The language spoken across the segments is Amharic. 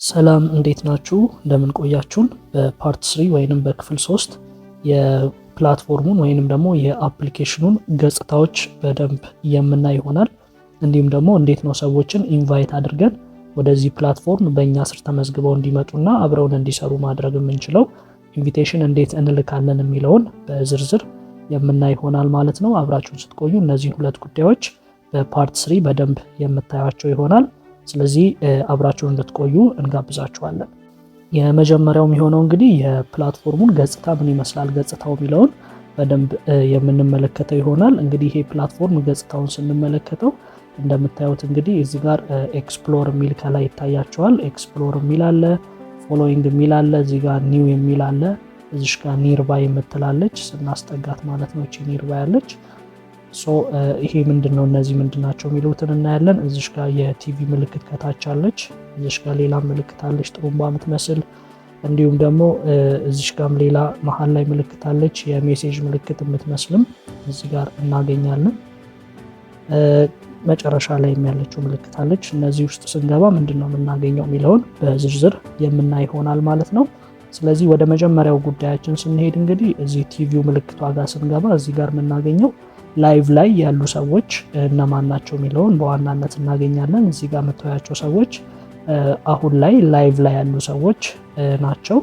ሰላም እንዴት ናችሁ? እንደምን ቆያችሁን? በፓርት 3 ወይንም በክፍል 3 የፕላትፎርሙን ወይንም ደግሞ የአፕሊኬሽኑን ገጽታዎች በደንብ የምናይ ይሆናል። እንዲሁም ደግሞ እንዴት ነው ሰዎችን ኢንቫይት አድርገን ወደዚህ ፕላትፎርም በእኛ ስር ተመዝግበው እንዲመጡና አብረውን እንዲሰሩ ማድረግ የምንችለው ኢንቪቴሽን እንዴት እንልካለን የሚለውን በዝርዝር የምናይ ይሆናል ማለት ነው። አብራችሁን ስትቆዩ እነዚህ ሁለት ጉዳዮች በፓርት 3 በደንብ የምታያቸው ይሆናል። ስለዚህ አብራችሁን እንድትቆዩ እንጋብዛችኋለን። የመጀመሪያው የሚሆነው እንግዲህ የፕላትፎርሙን ገጽታ ምን ይመስላል ገጽታው የሚለውን በደንብ የምንመለከተው ይሆናል። እንግዲህ ይሄ ፕላትፎርም ገጽታውን ስንመለከተው እንደምታዩት እንግዲህ እዚህ ጋር ኤክስፕሎር የሚል ከላይ ይታያቸዋል። ኤክስፕሎር የሚል አለ፣ ፎሎዊንግ የሚል አለ፣ እዚህ ጋር ኒው የሚል አለ፣ እዚህ ጋር ኒርባይ የምትላለች ስናስጠጋት ማለት ነው። እቺ ኒርባይ አለች። ይሄ ምንድነው እነዚህ ምንድናቸው የሚሉትን እናያለን። እዚህ ጋር የቲቪ ምልክት ከታች አለች። እዚህ ጋር ሌላ ምልክት አለች ጥሩምባ የምትመስል። እንዲሁም ደግሞ እዚህ ጋርም ሌላ መሀል ላይ ምልክት አለች የሜሴጅ ምልክት የምትመስልም እዚህ ጋር እናገኛለን። መጨረሻ ላይ ያለችው ምልክት አለች። እነዚህ ውስጥ ስንገባ ምንድነው የምናገኘው የሚለውን በዝርዝር የምናይ ይሆናል ማለት ነው። ስለዚህ ወደ መጀመሪያው ጉዳያችን ስንሄድ እንግዲህ እዚህ ቲቪው ምልክቷ ጋር ስንገባ እዚህ ጋር የምናገኘው ላይቭ ላይ ያሉ ሰዎች እነማን ናቸው የሚለውን በዋናነት እናገኛለን። እዚህ ጋር የምታዩቸው ሰዎች አሁን ላይ ላይቭ ላይ ያሉ ሰዎች ናቸው።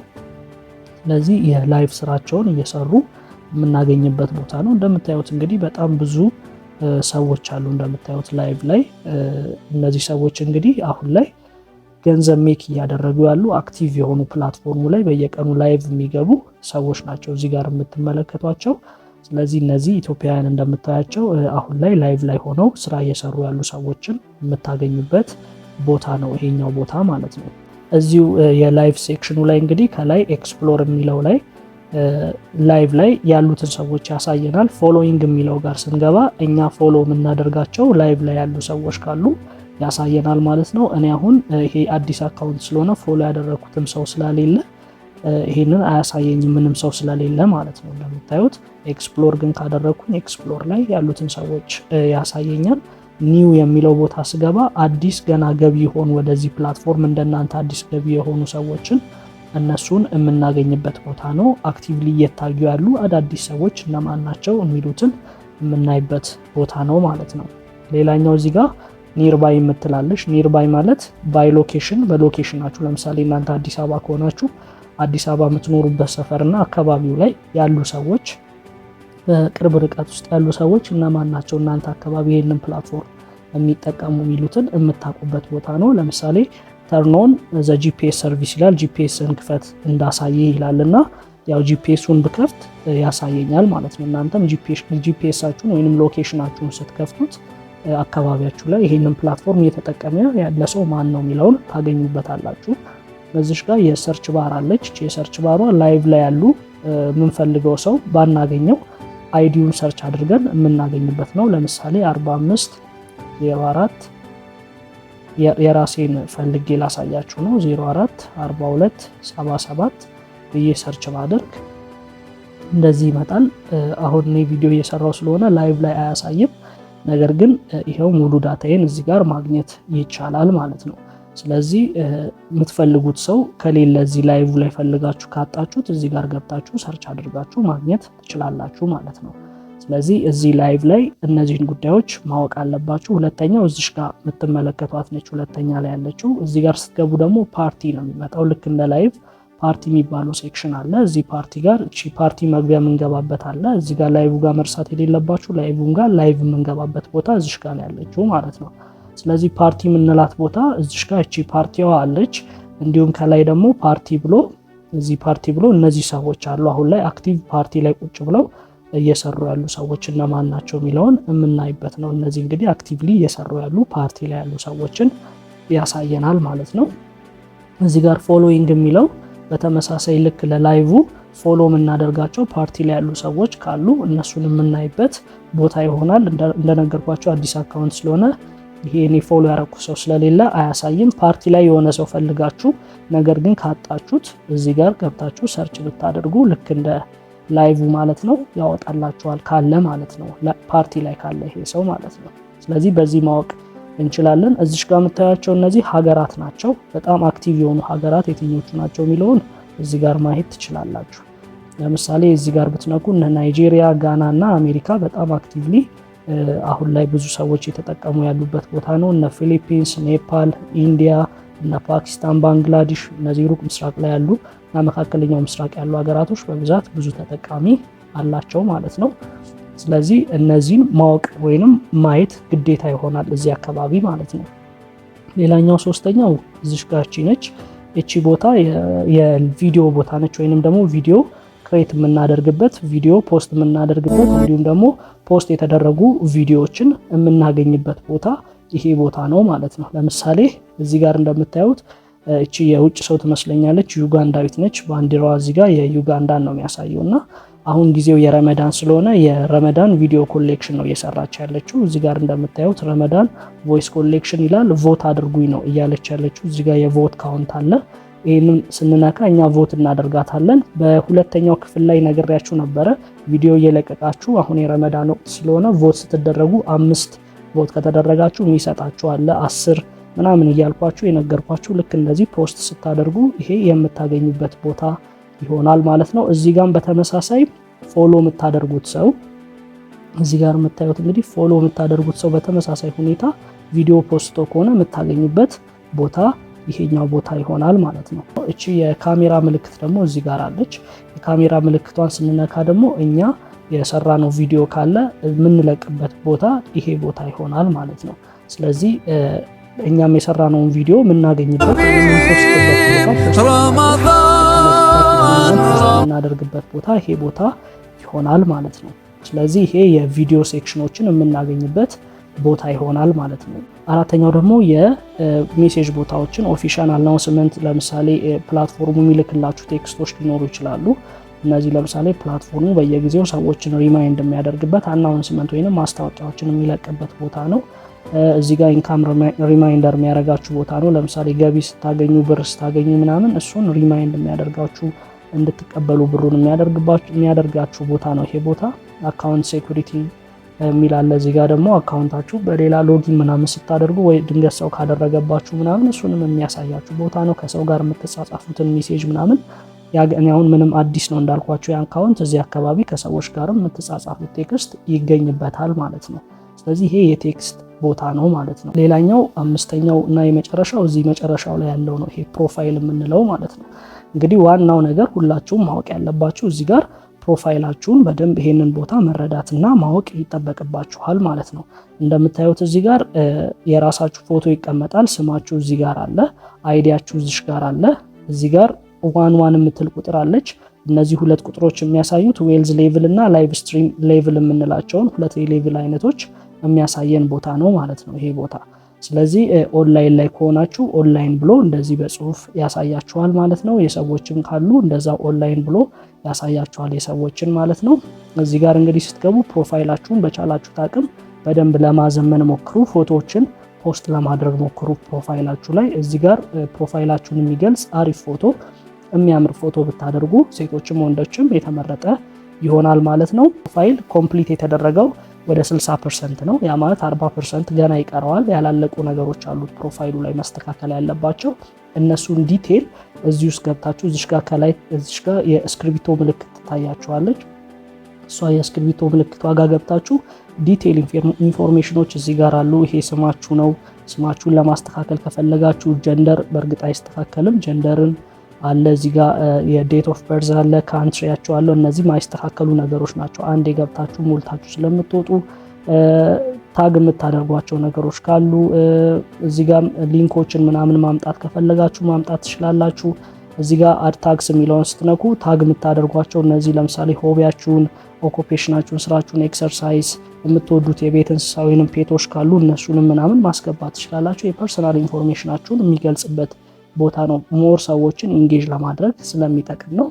ስለዚህ የላይቭ ስራቸውን እየሰሩ የምናገኝበት ቦታ ነው። እንደምታዩት እንግዲህ በጣም ብዙ ሰዎች አሉ። እንደምታዩት ላይቭ ላይ እነዚህ ሰዎች እንግዲህ አሁን ላይ ገንዘብ ሜክ እያደረጉ ያሉ አክቲቭ የሆኑ ፕላትፎርሙ ላይ በየቀኑ ላይቭ የሚገቡ ሰዎች ናቸው እዚህ ጋር የምትመለከቷቸው። ስለዚህ እነዚህ ኢትዮጵያውያን እንደምታያቸው አሁን ላይ ላይቭ ላይ ሆነው ስራ እየሰሩ ያሉ ሰዎችን የምታገኙበት ቦታ ነው ይሄኛው ቦታ ማለት ነው። እዚሁ የላይቭ ሴክሽኑ ላይ እንግዲህ ከላይ ኤክስፕሎር የሚለው ላይ ላይቭ ላይ ያሉትን ሰዎች ያሳየናል። ፎሎዊንግ የሚለው ጋር ስንገባ እኛ ፎሎ የምናደርጋቸው ላይቭ ላይ ያሉ ሰዎች ካሉ ያሳየናል ማለት ነው። እኔ አሁን ይሄ አዲስ አካውንት ስለሆነ ፎሎ ያደረኩትም ሰው ስላሌለ ይሄንን አያሳየኝም ምንም ሰው ስለሌለ ማለት ነው። እንደምታዩት ኤክስፕሎር ግን ካደረኩኝ ኤክስፕሎር ላይ ያሉትን ሰዎች ያሳየኛል። ኒው የሚለው ቦታ ስገባ አዲስ ገና ገቢ የሆኑ ወደዚህ ፕላትፎርም እንደናንተ አዲስ ገቢ የሆኑ ሰዎችን እነሱን የምናገኝበት ቦታ ነው። አክቲቭሊ እየታዩ ያሉ አዳዲስ ሰዎች እነማን ናቸው የሚሉትን የምናይበት ቦታ ነው ማለት ነው። ሌላኛው እዚህ ጋር ኒርባይ የምትላለች። ኒርባይ ማለት ባይ ሎኬሽን በሎኬሽናችሁ ለምሳሌ እናንተ አዲስ አበባ ከሆናችሁ አዲስ አበባ የምትኖሩበት ሰፈርና አካባቢው ላይ ያሉ ሰዎች በቅርብ ርቀት ውስጥ ያሉ ሰዎች እነማን ናቸው እናንተ አካባቢ ይሄንን ፕላትፎርም የሚጠቀሙ የሚሉትን የምታውቁበት ቦታ ነው። ለምሳሌ ተርኖን ዘ ጂፒኤስ ሰርቪስ ይላል። ጂፒኤስን ክፈት እንዳሳየ ይላልና ያው ጂፒኤሱን ብከፍት ያሳየኛል ማለት ነው። እናንተም ጂፒኤሳችሁን ወይንም ሎኬሽናችሁን ስትከፍቱት አካባቢያችሁ ላይ ይሄንን ፕላትፎርም እየተጠቀመ ያለ ሰው ማን ነው የሚለውን ታገኙበታላችሁ። በዚህ ጋር የሰርች ባር አለች። የሰርች ባሯ ላይቭ ላይ ያሉ የምንፈልገው ሰው ባናገኘው አይዲውን ሰርች አድርገን የምናገኝበት ነው። ለምሳሌ 4504 የራሴን ፈልጌ ላሳያችሁ ነው። 044277 ብዬ ሰርች ባደርግ እንደዚህ ይመጣል። አሁን እኔ ቪዲዮ እየሰራው ስለሆነ ላይቭ ላይ አያሳይም። ነገር ግን ይሄው ሙሉ ዳታዬን እዚህ ጋር ማግኘት ይቻላል ማለት ነው። ስለዚህ የምትፈልጉት ሰው ከሌለ እዚህ ላይቭ ላይ ፈልጋችሁ ካጣችሁት እዚህ ጋር ገብታችሁ ሰርች አድርጋችሁ ማግኘት ትችላላችሁ ማለት ነው። ስለዚህ እዚህ ላይቭ ላይ እነዚህን ጉዳዮች ማወቅ አለባችሁ። ሁለተኛው እዚህ ጋር የምትመለከቷት ነች። ሁለተኛ ላይ ያለችው እዚህ ጋር ስትገቡ ደግሞ ፓርቲ ነው የሚመጣው። ልክ እንደ ላይቭ ፓርቲ የሚባለው ሴክሽን አለ። እዚህ ፓርቲ ጋር እቺ ፓርቲ መግቢያ የምንገባበት አለ። እዚህ ጋር ላይቭ ጋር መርሳት የሌለባችሁ ላይቭም ጋር ላይቭ የምንገባበት ቦታ እዚህ ጋር ነው ያለችው ማለት ነው። ስለዚህ ፓርቲ የምንላት ቦታ እዚህ ጋር እቺ ፓርቲዋ አለች። እንዲሁም ከላይ ደግሞ ፓርቲ ብሎ እዚህ ፓርቲ ብሎ እነዚህ ሰዎች አሉ አሁን ላይ አክቲቭ ፓርቲ ላይ ቁጭ ብለው እየሰሩ ያሉ ሰዎች እነማን ናቸው የሚለውን የምናይበት ነው። እነዚህ እንግዲህ አክቲቭሊ እየሰሩ ያሉ ፓርቲ ላይ ያሉ ሰዎችን ያሳየናል ማለት ነው። እዚህ ጋር ፎሎዊንግ የሚለው በተመሳሳይ ልክ ለላይቭ ፎሎ የምናደርጋቸው ፓርቲ ላይ ያሉ ሰዎች ካሉ እነሱን የምናይበት ቦታ ይሆናል። እንደነገርኳቸው አዲስ አካውንት ስለሆነ ይሄ እኔ ፎሎ ያደረኩ ሰው ስለሌለ አያሳይም። ፓርቲ ላይ የሆነ ሰው ፈልጋችሁ ነገር ግን ካጣችሁት እዚህ ጋር ገብታችሁ ሰርች ብታደርጉ ልክ እንደ ላይቭ ማለት ነው ያወጣላችኋል ካለ ማለት ነው። ፓርቲ ላይ ካለ ይሄ ሰው ማለት ነው። ስለዚህ በዚህ ማወቅ እንችላለን። እዚሽ ጋር የምታያቸው እነዚህ ሀገራት ናቸው። በጣም አክቲቭ የሆኑ ሀገራት የትኞቹ ናቸው የሚለውን እዚህ ጋር ማየት ትችላላችሁ። ለምሳሌ እዚህ ጋር ብትነኩ እነ ናይጄሪያ፣ ጋና እና አሜሪካ በጣም አክቲቭሊ አሁን ላይ ብዙ ሰዎች የተጠቀሙ ያሉበት ቦታ ነው። እነ ፊሊፒንስ፣ ኔፓል፣ ኢንዲያ፣ እነ ፓኪስታን፣ ባንግላዴሽ እነዚህ ሩቅ ምስራቅ ላይ ያሉ እና መካከለኛው ምስራቅ ያሉ ሀገራቶች በብዛት ብዙ ተጠቃሚ አላቸው ማለት ነው። ስለዚህ እነዚህን ማወቅ ወይንም ማየት ግዴታ ይሆናል እዚህ አካባቢ ማለት ነው። ሌላኛው ሶስተኛው እዚሽ ጋር ነች። እቺ ቦታ የቪዲዮ ቦታ ነች፣ ወይንም ደግሞ ቪዲዮ ክሬት የምናደርግበት ቪዲዮ ፖስት የምናደርግበት እንዲሁም ደግሞ ፖስት የተደረጉ ቪዲዮዎችን የምናገኝበት ቦታ ይሄ ቦታ ነው ማለት ነው። ለምሳሌ እዚህ ጋር እንደምታዩት እቺ የውጭ ሰው ትመስለኛለች፣ ዩጋንዳዊት ነች። ባንዲራዋ እዚህ ጋር የዩጋንዳን ነው የሚያሳየው እና አሁን ጊዜው የረመዳን ስለሆነ የረመዳን ቪዲዮ ኮሌክሽን ነው እየሰራች ያለችው። እዚህ ጋር እንደምታዩት ረመዳን ቮይስ ኮሌክሽን ይላል። ቮት አድርጉኝ ነው እያለች ያለችው። እዚህ ጋር የቮት ካውንት አለ። ይህንን ስንነካ እኛ ቮት እናደርጋታለን። በሁለተኛው ክፍል ላይ ነግሬያችሁ ነበረ። ቪዲዮ እየለቀቃችሁ አሁን የረመዳን ወቅት ስለሆነ ቮት ስትደረጉ 5 ቮት ከተደረጋችሁ የሚሰጣችሁ አለ 10 ምናምን እያልኳችሁ የነገርኳችሁ። ልክ እንደዚህ ፖስት ስታደርጉ ይሄ የምታገኙበት ቦታ ይሆናል ማለት ነው። እዚህ ጋር በተመሳሳይ ፎሎ የምታደርጉት ሰው እዚህ ጋር የምታዩት እንግዲህ ፎሎ የምታደርጉት ሰው በተመሳሳይ ሁኔታ ቪዲዮ ፖስቶ ከሆነ የምታገኙበት ቦታ ይሄኛው ቦታ ይሆናል ማለት ነው። እቺ የካሜራ ምልክት ደግሞ እዚህ ጋር አለች። የካሜራ ምልክቷን ስንነካ ደግሞ እኛ የሰራነው ቪዲዮ ካለ የምንለቅበት ቦታ ይሄ ቦታ ይሆናል ማለት ነው። ስለዚህ እኛም የሰራነውን ቪዲዮ የምናገኝበት የምናደርግበት ቦታ ይሄ ቦታ ይሆናል ማለት ነው። ስለዚህ ይሄ የቪዲዮ ሴክሽኖችን የምናገኝበት ቦታ ይሆናል ማለት ነው። አራተኛው ደግሞ የሜሴጅ ቦታዎችን ኦፊሻል አናውንስመንት፣ ለምሳሌ ፕላትፎርሙ የሚልክላችሁ ቴክስቶች ሊኖሩ ይችላሉ። እነዚህ ለምሳሌ ፕላትፎርሙ በየጊዜው ሰዎችን ሪማይንድ የሚያደርግበት አናውንስመንት ወይንም ማስታወቂያዎችን የሚለቅበት ቦታ ነው። እዚህ ጋር ኢንካም ሪማይንደር የሚያደርጋችሁ ቦታ ነው። ለምሳሌ ገቢ ስታገኙ፣ ብር ስታገኙ ምናምን እሱን ሪማይንድ የሚያደርጋችሁ እንድትቀበሉ ብሩን የሚያደርጋችሁ ቦታ ነው ይሄ ቦታ። አካውንት ሴኩሪቲ የሚል አለ። እዚህ ጋር ደግሞ አካውንታችሁ በሌላ ሎጊን ምናምን ስታደርጉ ወይ ድንገት ሰው ካደረገባችሁ ምናምን እሱንም የሚያሳያችሁ ቦታ ነው። ከሰው ጋር የምትጻጻፉትን ሜሴጅ ምናምን እኔ አሁን ምንም አዲስ ነው እንዳልኳችሁ የአካውንት እዚህ አካባቢ ከሰዎች ጋርም የምትጻጻፉት ቴክስት ይገኝበታል ማለት ነው። ስለዚህ ይሄ የቴክስት ቦታ ነው ማለት ነው። ሌላኛው አምስተኛው እና የመጨረሻው እዚህ መጨረሻው ላይ ያለው ነው፣ ይሄ ፕሮፋይል የምንለው ማለት ነው። እንግዲህ ዋናው ነገር ሁላችሁም ማወቅ ያለባችሁ እዚህ ጋር ፕሮፋይላችሁን በደንብ ይሄንን ቦታ መረዳትና ማወቅ ይጠበቅባችኋል ማለት ነው። እንደምታዩት እዚህ ጋር የራሳችሁ ፎቶ ይቀመጣል። ስማችሁ እዚህ ጋር አለ፣ አይዲያችሁ እዚህ ጋር አለ። እዚህ ጋር 1 የምትል ቁጥር አለች። እነዚህ ሁለት ቁጥሮች የሚያሳዩት ዌልዝ ሌቭል እና ላይቭ ስትሪም ሌቭል የምንላቸውን ሁለት የሌቭል አይነቶች የሚያሳየን ቦታ ነው ማለት ነው ይሄ ቦታ። ስለዚህ ኦንላይን ላይ ከሆናችሁ ኦንላይን ብሎ እንደዚህ በጽሁፍ ያሳያችኋል ማለት ነው። የሰዎችም ካሉ እንደዛ ኦንላይን ብሎ ያሳያችኋል የሰዎችን ማለት ነው። እዚህ ጋር እንግዲህ ስትገቡ ፕሮፋይላችሁን በቻላችሁት አቅም በደንብ ለማዘመን ሞክሩ። ፎቶዎችን ፖስት ለማድረግ ሞክሩ ፕሮፋይላችሁ ላይ። እዚህ ጋር ፕሮፋይላችሁን የሚገልጽ አሪፍ ፎቶ፣ የሚያምር ፎቶ ብታደርጉ ሴቶችም ወንዶችም የተመረጠ ይሆናል ማለት ነው። ፕሮፋይል ኮምፕሊት የተደረገው ወደ 60% ነው። ያ ማለት 40% ገና ይቀረዋል። ያላለቁ ነገሮች አሉት ፕሮፋይሉ ላይ መስተካከል ያለባቸው። እነሱን ዲቴል እዚህ ውስጥ ገብታችሁ እዚህ ጋር ከላይ እዚህ ጋር የእስክሪብቶ ምልክት ትታያችኋለች። እሷ የእስክሪብቶ ምልክቷ ጋር ገብታችሁ ዲቴል ኢንፎርሜሽኖች እዚህ ጋር አሉ። ይሄ ስማችሁ ነው። ስማችሁን ለማስተካከል ከፈለጋችሁ ጀንደር በእርግጥ አይስተካከልም። ጀንደርን አለ እዚህ ጋር የዴት ኦፍ በርዝ አለ፣ ካንትሪያቸው አለ። እነዚህ ማይስተካከሉ ነገሮች ናቸው። አንድ የገብታችሁ ሞልታችሁ ስለምትወጡ ታግ የምታደርጓቸው ነገሮች ካሉ እዚህ ጋር ሊንኮችን ምናምን ማምጣት ከፈለጋችሁ ማምጣት ትችላላችሁ። እዚህ ጋር አድ ታግስ የሚለውን ስትነኩ ታግ የምታደርጓቸው እነዚህ ለምሳሌ ሆቢያችሁን፣ ኦኩፔሽናችሁን፣ ስራችሁን፣ ኤክሰርሳይዝ የምትወዱት የቤት እንስሳ ወይንም ፔቶች ካሉ እነሱንም ምናምን ማስገባት ትችላላችሁ። የፐርሰናል ኢንፎርሜሽናችሁን የሚገልጽበት ቦታ ነው። ሞር ሰዎችን ኢንጌጅ ለማድረግ ስለሚጠቅም ነው።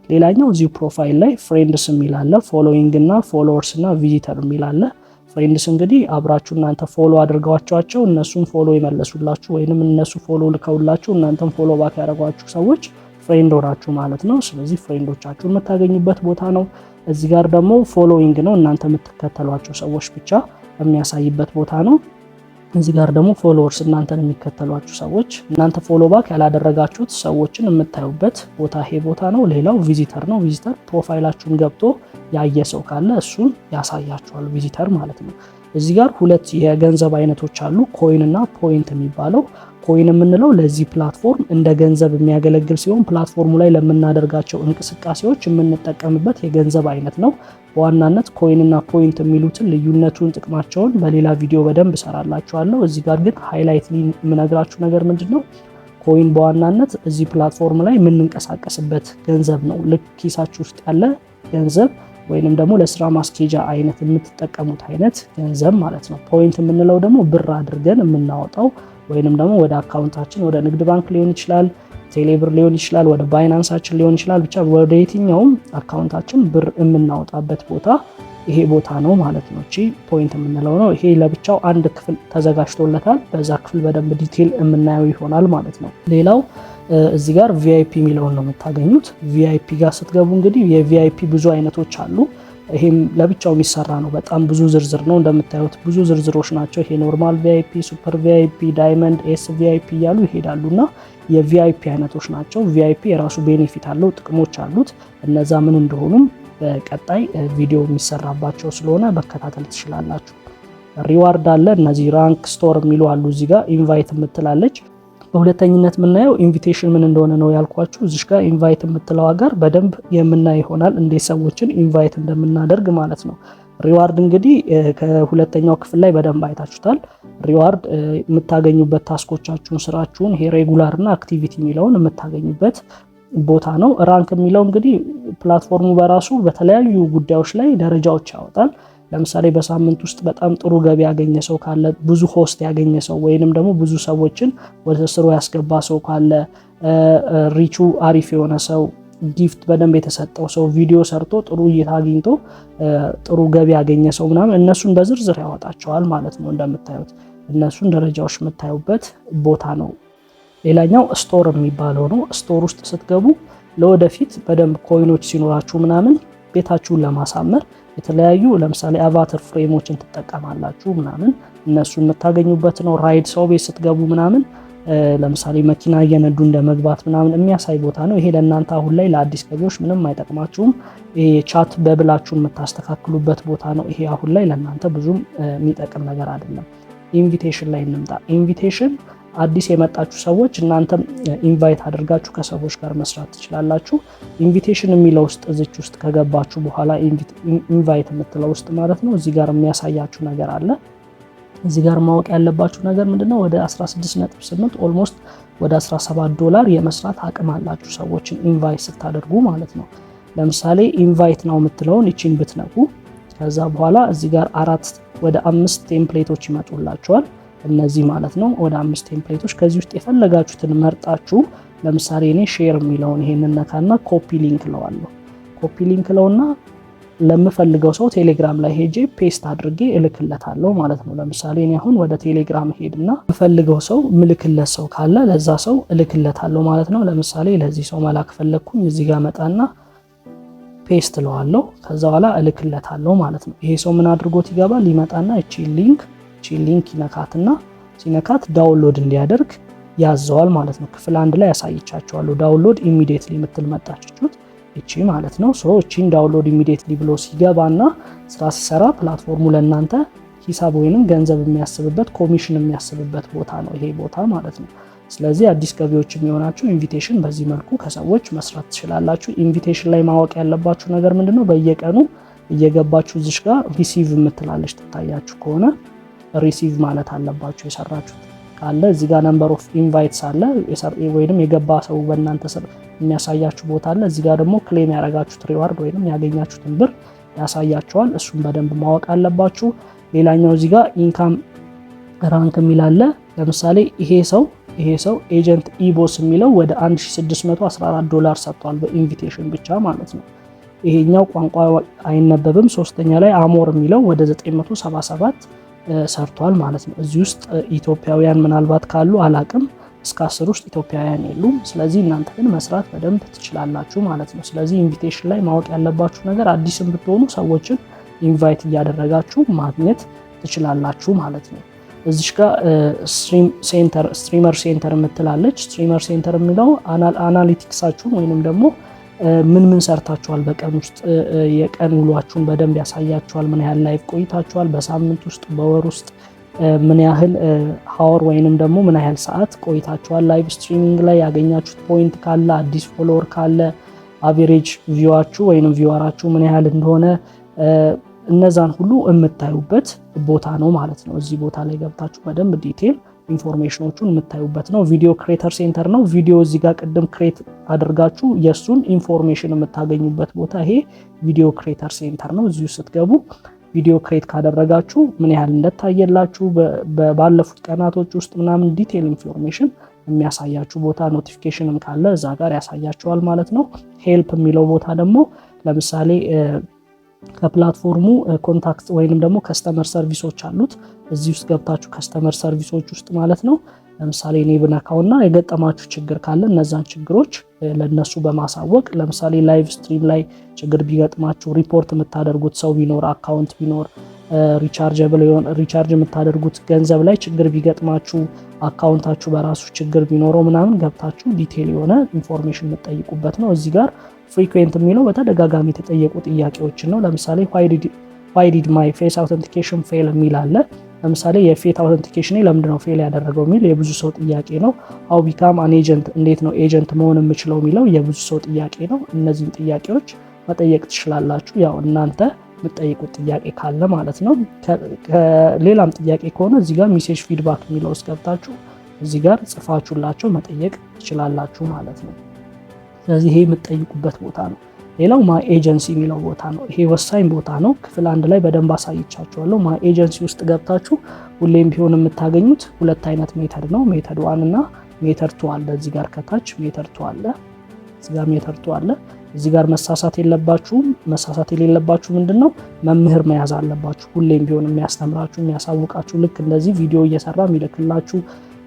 ሌላኛው እዚሁ ፕሮፋይል ላይ ፍሬንድስ የሚል አለ። ፎሎዊንግ እና ፎሎወርስ እና ቪዚተር የሚል አለ። ፍሬንድስ እንግዲህ አብራችሁ እናንተ ፎሎ አድርገዋቸው እነሱም ፎሎ ይመለሱላችሁ ወይንም እነሱ ፎሎ ልከውላችሁ እናንተም ፎሎ ባክ ያደረጓችሁ ሰዎች ፍሬንድ ሆናችሁ ማለት ነው። ስለዚህ ፍሬንዶቻችሁን የምታገኙበት ቦታ ነው። እዚህ ጋር ደግሞ ፎሎዊንግ ነው፣ እናንተ የምትከተሏቸው ሰዎች ብቻ የሚያሳይበት ቦታ ነው። እዚህ ጋር ደግሞ ፎሎወርስ እናንተን የሚከተሏችሁ ሰዎች እናንተ ፎሎ ባክ ያላደረጋችሁት ሰዎችን የምታዩበት ቦታ ይሄ ቦታ ነው። ሌላው ቪዚተር ነው። ቪዚተር ፕሮፋይላችሁን ገብቶ ያየ ሰው ካለ እሱን ያሳያችኋል ቪዚተር ማለት ነው። እዚህ ጋር ሁለት የገንዘብ አይነቶች አሉ፣ ኮይን እና ፖይንት የሚባለው። ኮይን የምንለው ለዚህ ፕላትፎርም እንደ ገንዘብ የሚያገለግል ሲሆን ፕላትፎርሙ ላይ ለምናደርጋቸው እንቅስቃሴዎች የምንጠቀምበት የገንዘብ አይነት ነው። በዋናነት ኮይን እና ፖይንት የሚሉትን ልዩነቱን፣ ጥቅማቸውን በሌላ ቪዲዮ በደንብ እሰራላችኋለሁ። እዚህ ጋር ግን ሃይላይት የምነግራችሁ ነገር ምንድን ነው፣ ኮይን በዋናነት እዚህ ፕላትፎርም ላይ የምንንቀሳቀስበት ገንዘብ ነው። ልክ ኪሳችሁ ውስጥ ያለ ገንዘብ ወይንም ደግሞ ለስራ ማስኬጃ አይነት የምትጠቀሙት አይነት ገንዘብ ማለት ነው። ፖይንት የምንለው ደግሞ ብር አድርገን የምናወጣው ወይንም ደግሞ ወደ አካውንታችን ወደ ንግድ ባንክ ሊሆን ይችላል፣ ቴሌብር ሊሆን ይችላል፣ ወደ ባይናንሳችን ሊሆን ይችላል፣ ብቻ ወደ የትኛውም አካውንታችን ብር የምናወጣበት ቦታ ይሄ ቦታ ነው ማለት ነው። እቺ ፖይንት የምንለው ነው። ይሄ ለብቻው አንድ ክፍል ተዘጋጅቶለታል። በዛ ክፍል በደንብ ዲቴል የምናየው ይሆናል ማለት ነው። ሌላው እዚህ ጋር ቪአይፒ የሚለውን ነው የምታገኙት። ቪአይፒ ጋር ስትገቡ እንግዲህ የቪአይፒ ብዙ አይነቶች አሉ። ይሄም ለብቻው የሚሰራ ነው። በጣም ብዙ ዝርዝር ነው እንደምታዩት፣ ብዙ ዝርዝሮች ናቸው። ይሄ ኖርማል ቪአይፒ፣ ሱፐር ቪአይፒ፣ ዳይመንድ፣ ኤስ ቪአይፒ እያሉ ይሄዳሉ እና የቪአይፒ አይነቶች ናቸው። ቪአይፒ የራሱ ቤኔፊት አለው፣ ጥቅሞች አሉት። እነዛ ምን እንደሆኑም በቀጣይ ቪዲዮ የሚሰራባቸው ስለሆነ መከታተል ትችላላችሁ። ሪዋርድ አለ። እነዚህ ራንክ ስቶር የሚሉ አሉ። እዚህ ጋር ኢንቫይት የምትላለች። በሁለተኝነት የምናየው ኢንቪቴሽን ምን እንደሆነ ነው ያልኳችሁ። እዚሽ ጋር ኢንቫይት የምትለው ጋር በደንብ የምናይ ይሆናል፣ እንዴት ሰዎችን ኢንቫይት እንደምናደርግ ማለት ነው። ሪዋርድ እንግዲህ ከሁለተኛው ክፍል ላይ በደንብ አይታችሁታል። ሪዋርድ የምታገኙበት ታስኮቻችሁን፣ ስራችሁን፣ ይሄ ሬጉላር እና አክቲቪቲ የሚለውን የምታገኙበት ቦታ ነው። ራንክ የሚለው እንግዲህ ፕላትፎርሙ በራሱ በተለያዩ ጉዳዮች ላይ ደረጃዎች ያወጣል። ለምሳሌ በሳምንት ውስጥ በጣም ጥሩ ገቢ ያገኘ ሰው ካለ፣ ብዙ ሆስት ያገኘ ሰው ወይንም ደግሞ ብዙ ሰዎችን ወደ ስሩ ያስገባ ሰው ካለ፣ ሪቹ አሪፍ የሆነ ሰው፣ ጊፍት በደንብ የተሰጠው ሰው፣ ቪዲዮ ሰርቶ ጥሩ እይታ አግኝቶ ጥሩ ገቢ ያገኘ ሰው ምናምን እነሱን በዝርዝር ያወጣቸዋል ማለት ነው። እንደምታዩት እነሱን ደረጃዎች የምታዩበት ቦታ ነው። ሌላኛው ስቶር የሚባለው ነው። ስቶር ውስጥ ስትገቡ ለወደፊት በደንብ ኮይኖች ሲኖራችሁ ምናምን ቤታችሁን ለማሳመር የተለያዩ ለምሳሌ አቫተር ፍሬሞችን ትጠቀማላችሁ ምናምን እነሱ የምታገኙበት ነው። ራይድ ሰው ቤት ስትገቡ ምናምን ለምሳሌ መኪና እየነዱ እንደመግባት ምናምን የሚያሳይ ቦታ ነው። ይሄ ለእናንተ አሁን ላይ ለአዲስ ገቢዎች ምንም አይጠቅማችሁም። ይሄ ቻት በብላችሁን የምታስተካክሉበት ቦታ ነው። ይሄ አሁን ላይ ለእናንተ ብዙም የሚጠቅም ነገር አይደለም። ኢንቪቴሽን ላይ እንምጣ። ኢንቪቴሽን አዲስ የመጣችሁ ሰዎች እናንተም ኢንቫይት አድርጋችሁ ከሰዎች ጋር መስራት ትችላላችሁ። ኢንቪቴሽን የሚለው ውስጥ እዚች ውስጥ ከገባችሁ በኋላ ኢንቫይት የምትለው ውስጥ ማለት ነው፣ እዚህ ጋር የሚያሳያችሁ ነገር አለ። እዚህ ጋር ማወቅ ያለባችሁ ነገር ምንድነው፣ ወደ 16.8 ኦልሞስት ወደ $17 የመስራት አቅም አላችሁ ሰዎችን ኢንቫይት ስታደርጉ ማለት ነው። ለምሳሌ ኢንቫይት ነው የምትለውን ይቺን ብትነቁ ከዛ በኋላ እዚህ ጋር ወደ 5 ቴምፕሌቶች ይመጡላችኋል። እነዚህ ማለት ነው ወደ 5 ቴምፕሌቶች። ከዚህ ውስጥ የፈለጋችሁትን መርጣችሁ ለምሳሌ እኔ ሼር የሚለውን ይሄንን ነካና ኮፒ ሊንክ ለዋለሁ። ኮፒ ሊንክ ለውና ለምፈልገው ሰው ቴሌግራም ላይ ሄጄ ፔስት አድርጌ እልክለታለሁ ማለት ነው። ለምሳሌ እኔ አሁን ወደ ቴሌግራም ሄድና የምፈልገው ሰው ምልክለት ሰው ካለ ለዛ ሰው እልክለታለሁ ማለት ነው። ለምሳሌ ለዚህ ሰው መላክ ፈለግኩኝ፣ እዚህ ጋር መጣና ፔስት ለዋለሁ። ከዛ በኋላ እልክለታለሁ ማለት ነው። ይሄ ሰው ምን አድርጎት ይገባል? ሊመጣና እቺ ሊንክ ይነካትና ሲነካት ዳውንሎድ እንዲያደርግ ያዘዋል ማለት ነው። ክፍል 1 ላይ ያሳይቻቸዋለሁ። ዳውንሎድ ኢሚዲየትሊ የምትል መጣችሁት እቺ ማለት ነው። እቺን ዳውንሎድ ኢሚዲየትሊ ብሎ ሲገባና ስራ ሲሰራ ፕላትፎርሙ ለእናንተ ሂሳብ ወይንም ገንዘብ የሚያስብበት ኮሚሽን የሚያስብበት ቦታ ነው ይሄ ቦታ ማለት ነው። ስለዚህ አዲስ ገቢዎች የሚሆናችሁ ኢንቪቴሽን በዚህ መልኩ ከሰዎች መስራት ትችላላችሁ። ኢንቪቴሽን ላይ ማወቅ ያለባችሁ ነገር ምንድነው፣ በየቀኑ እየገባችሁ እዚሽ ጋር ሪሲቭ የምትላለች ትታያችሁ ከሆነ ሪሲቭ ማለት አለባችሁ። የሰራችሁት ካለ እዚህ ጋር ነምበር ኦፍ ኢንቫይትስ አለ ወይንም የገባ ሰው በእናንተ ስር የሚያሳያችሁ ቦታ አለ። እዚህ ጋር ደግሞ ክሌም ያደረጋችሁት ሪዋርድ ወይንም ያገኛችሁትን ብር ያሳያችኋል። እሱን በደንብ ማወቅ አለባችሁ። ሌላኛው እዚህ ጋር ኢንካም ራንክ የሚል አለ። ለምሳሌ ይሄ ሰው ኤጀንት ኢቦስ የሚለው ወደ $1614 ሰጥቷል በኢንቪቴሽን ብቻ ማለት ነው። ይሄኛው ቋንቋ አይነበብም። ሶስተኛ ላይ አሞር የሚለው ወደ 977 ሰርቷል ማለት ነው። እዚህ ውስጥ ኢትዮጵያውያን ምናልባት ካሉ አላቅም፣ እስከ 10 ውስጥ ኢትዮጵያውያን የሉም። ስለዚህ እናንተ ግን መስራት በደንብ ትችላላችሁ ማለት ነው። ስለዚህ ኢንቪቴሽን ላይ ማወቅ ያለባችሁ ነገር አዲስም ብትሆኑ ሰዎችን ኢንቫይት እያደረጋችሁ ማግኘት ትችላላችሁ ማለት ነው። እዚሽ ጋር ስትሪመር ሴንተር የምትላለች። ስትሪመር ሴንተር የሚለው አናሊቲክሳችሁን ወይንም ደግሞ ምን ሰርታችኋል በቀን ውስጥ የቀን ውሏችሁን በደንብ ያሳያችኋል። ምን ያህል ላይቭ ቆይታችኋል፣ በሳምንት ውስጥ በወር ውስጥ ምን ያህል ሀወር ወይንም ደግሞ ምን ያህል ሰዓት ቆይታችኋል ላይቭ ስትሪሚንግ ላይ። ያገኛችሁት ፖይንት ካለ፣ አዲስ ፎሎወር ካለ፣ አቬሬጅ ቪዋችሁ ወይንም ቪዋራችሁ ምን ያህል እንደሆነ እነዛን ሁሉ የምታዩበት ቦታ ነው ማለት ነው። እዚህ ቦታ ላይ ገብታችሁ በደንብ ዲቴል ኢንፎርሜሽኖቹን የምታዩበት ነው። ቪዲዮ ክሬተር ሴንተር ነው። ቪዲዮ እዚህ ጋር ቅድም ክሬት አድርጋችሁ የእሱን ኢንፎርሜሽን የምታገኙበት ቦታ ይሄ ቪዲዮ ክሬተር ሴንተር ነው። እዚሁ ስትገቡ ቪዲዮ ክሬት ካደረጋችሁ ምን ያህል እንደታየላችሁ ባለፉት ቀናቶች ውስጥ ምናምን ዲቴል ኢንፎርሜሽን የሚያሳያችሁ ቦታ፣ ኖቲፊኬሽንም ካለ እዛ ጋር ያሳያችኋል ማለት ነው። ሄልፕ የሚለው ቦታ ደግሞ ለምሳሌ ከፕላትፎርሙ ኮንታክት ወይንም ደግሞ ከስተመር ሰርቪሶች አሉት። እዚህ ውስጥ ገብታችሁ ከስተመር ሰርቪሶች ውስጥ ማለት ነው ለምሳሌ እኔ ብነካውና የገጠማችሁ ችግር ካለ እነዛን ችግሮች ለነሱ በማሳወቅ ለምሳሌ ላይቭ ስትሪም ላይ ችግር ቢገጥማችሁ ሪፖርት የምታደርጉት ሰው ቢኖር፣ አካውንት ቢኖር፣ ሪቻርጅ የምታደርጉት ገንዘብ ላይ ችግር ቢገጥማችሁ፣ አካውንታችሁ በራሱ ችግር ቢኖረው ምናምን ገብታችሁ ዲቴል የሆነ ኢንፎርሜሽን የምትጠይቁበት ነው። እዚህ ጋር ፍሪኩዌንት የሚለው በተደጋጋሚ የተጠየቁ ጥያቄዎችን ነው። ለምሳሌ ዋይ ዲድ ማይ ፌስ አውተንቲኬሽን ፌል የሚል አለ። ለምሳሌ የፌስ አውተንቲኬሽን ለምንድነው ፌል ያደረገው የሚል የብዙ ሰው ጥያቄ ነው። ሃው ቢካም አን ኤጀንት፣ እንዴት ነው ኤጀንት መሆን የምችለው የሚለው የብዙ ሰው ጥያቄ ነው። እነዚህን ጥያቄዎች መጠየቅ ትችላላችሁ፣ ያው እናንተ የምትጠይቁት ጥያቄ ካለ ማለት ነው። ሌላም ጥያቄ ከሆነ እዚህ ጋር ሜሴጅ ፊድባክ የሚለው ውስጥ ገብታችሁ እዚህ ጋር ጽፋችሁላቸው መጠየቅ ትችላላችሁ ማለት ነው። ስለዚህ ይሄ የምትጠይቁበት ቦታ ነው። ሌላው ማይ ኤጀንሲ የሚለው ቦታ ነው። ይሄ ወሳኝ ቦታ ነው። ክፍል 1 ላይ በደንብ አሳይቻችኋለሁ። ማይ ኤጀንሲ ውስጥ ገብታችሁ ሁሌም ቢሆን የምታገኙት ሁለት አይነት ሜተድ ነው። ሜተድ 1 እና ሜተድ 2 አለ። እዚህ ጋር ከታች ሜተድ 2 አለ፣ እዚህ ጋር ሜተድ 2 አለ። እዚህ ጋር መሳሳት የለባችሁም። መሳሳት የሌለባችሁ ምንድነው መምህር መያዝ አለባችሁ። ሁሌም ቢሆን የሚያስተምራችሁ የሚያሳውቃችሁ፣ ልክ እንደዚህ ቪዲዮ እየሰራ የሚልክላችሁ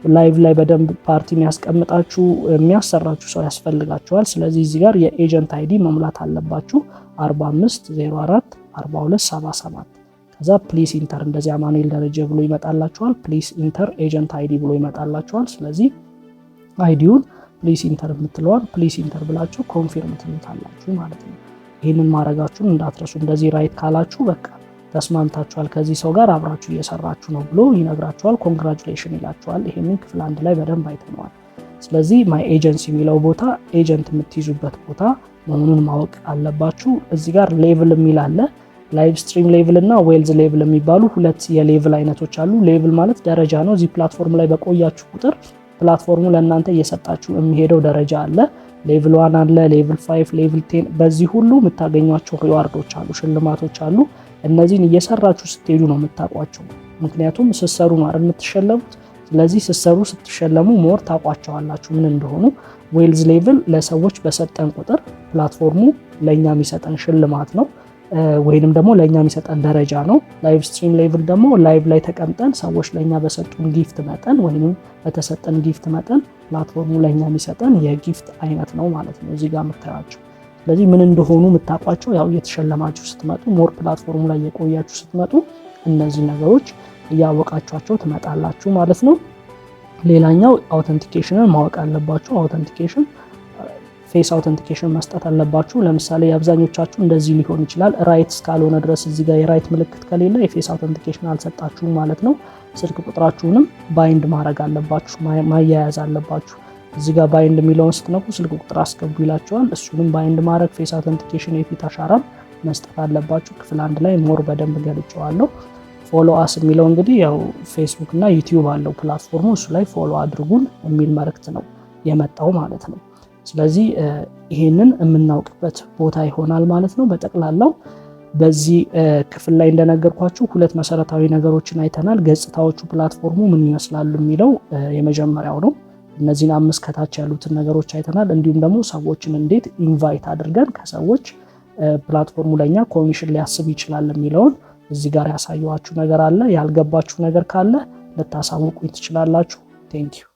ላይቭ ላይ በደንብ ፓርቲ የሚያስቀምጣችሁ የሚያሰራችሁ ሰው ያስፈልጋችኋል። ስለዚህ እዚህ ጋር የኤጀንት አይዲ መሙላት አለባችሁ 4504 4277 ከዛ ፕሊስ ኢንተር እንደዚህ አማኑኤል ደረጀ ብሎ ይመጣላችኋል። ፕሊስ ኢንተር ኤጀንት አይዲ ብሎ ይመጣላችኋል። ስለዚህ አይዲውን ፕሊስ ኢንተር የምትለዋል ፕሊስ ኢንተር ብላችሁ ኮንፊርም ትሉታላችሁ ማለት ነው። ይህንን ማድረጋችሁን እንዳትረሱ። እንደዚህ ራይት ካላችሁ በቃ ተስማምታችኋል፣ ከዚህ ሰው ጋር አብራችሁ እየሰራችሁ ነው ብሎ ይነግራችኋል። ኮንግራቹሌሽን ይላችኋል። ይሄንን ክፍል 1 ላይ በደንብ አይተነዋል። ስለዚህ ማይ ኤጀንሲ የሚለው ቦታ ኤጀንት የምትይዙበት ቦታ መሆኑን ማወቅ አለባችሁ። እዚህ ጋር ሌቭል የሚል አለ። ላይቭ ስትሪም ሌቭል እና ዌልዝ ሌቭል የሚባሉ ሁለት የሌቭል አይነቶች አሉ። ሌቭል ማለት ደረጃ ነው። እዚህ ፕላትፎርም ላይ በቆያችሁ ቁጥር ፕላትፎርሙ ለእናንተ እየሰጣችሁ የሚሄደው ደረጃ አለ። ሌቭል 1 አለ፣ ሌቭል 5፣ ሌቭል 10። በዚህ ሁሉ የምታገኟቸው ሪዋርዶች አሉ፣ ሽልማቶች አሉ። እነዚህን እየሰራችሁ ስትሄዱ ነው የምታውቋቸው። ምክንያቱም ስትሰሩ ነው የምትሸለሙት። ስለዚህ ስትሰሩ ስትሸለሙ ሞር ታውቋቸዋላችሁ ምን እንደሆኑ። ዌልዝ ሌቭል ለሰዎች በሰጠን ቁጥር ፕላትፎርሙ ለእኛ የሚሰጠን ሽልማት ነው ወይንም ደግሞ ለእኛ የሚሰጠን ደረጃ ነው። ላይቭ ስትሪም ሌቭል ደግሞ ላይቭ ላይ ተቀምጠን ሰዎች ለእኛ በሰጡን ጊፍት መጠን ወይንም በተሰጠን ጊፍት መጠን ፕላትፎርሙ ለእኛ የሚሰጠን የጊፍት አይነት ነው ማለት ነው እዚህ ጋር የምታያቸው። ስለዚህ ምን እንደሆኑ የምታውቋቸው ያው እየተሸለማችሁ ስትመጡ ሞር ፕላትፎርሙ ላይ የቆያችሁ ስትመጡ እነዚህ ነገሮች እያወቃችኋቸው ትመጣላችሁ ማለት ነው። ሌላኛው አውተንቲኬሽንን ማወቅ አለባችሁ። አውተንቲኬሽን ፌስ አውተንቲኬሽን መስጠት አለባችሁ። ለምሳሌ የአብዛኞቻችሁ እንደዚህ ሊሆን ይችላል። ራይት እስካልሆነ ድረስ እዚህ ጋር የራይት ምልክት ከሌለ የፌስ አውተንቲኬሽን አልሰጣችሁም ማለት ነው። ስልክ ቁጥራችሁንም ባይንድ ማድረግ አለባችሁ፣ ማያያዝ አለባችሁ። እዚህ ጋር ባይንድ የሚለውን ስትነኩ ስልክ ቁጥር አስገቡ ይላቸዋል። እሱንም ባይንድ ማድረግ ፌስ አውተንቲኬሽን የፊት አሻራም መስጠት አለባችሁ። ክፍል 1 ላይ ሞር በደንብ ገልጬዋለሁ። ፎሎ አስ የሚለው እንግዲህ ያው ፌስቡክ እና ዩቲዩብ አለው ፕላትፎርሙ፣ እሱ ላይ ፎሎ አድርጉን የሚል መልእክት ነው የመጣው ማለት ነው። ስለዚህ ይሄንን የምናውቅበት ቦታ ይሆናል ማለት ነው። በጠቅላላው በዚህ ክፍል ላይ እንደነገርኳችሁ ሁለት መሰረታዊ ነገሮችን አይተናል። ገጽታዎቹ ፕላትፎርሙ ምን ይመስላሉ የሚለው የመጀመሪያው ነው። እነዚህን 5 ከታች ያሉትን ነገሮች አይተናል። እንዲሁም ደግሞ ሰዎችን እንዴት ኢንቫይት አድርገን ከሰዎች ፕላትፎርሙ ለኛ ኮሚሽን ሊያስብ ይችላል የሚለውን እዚህ ጋር ያሳየኋችሁ ነገር አለ። ያልገባችሁ ነገር ካለ ልታሳውቁኝ ትችላላችሁ። ቴንኪዩ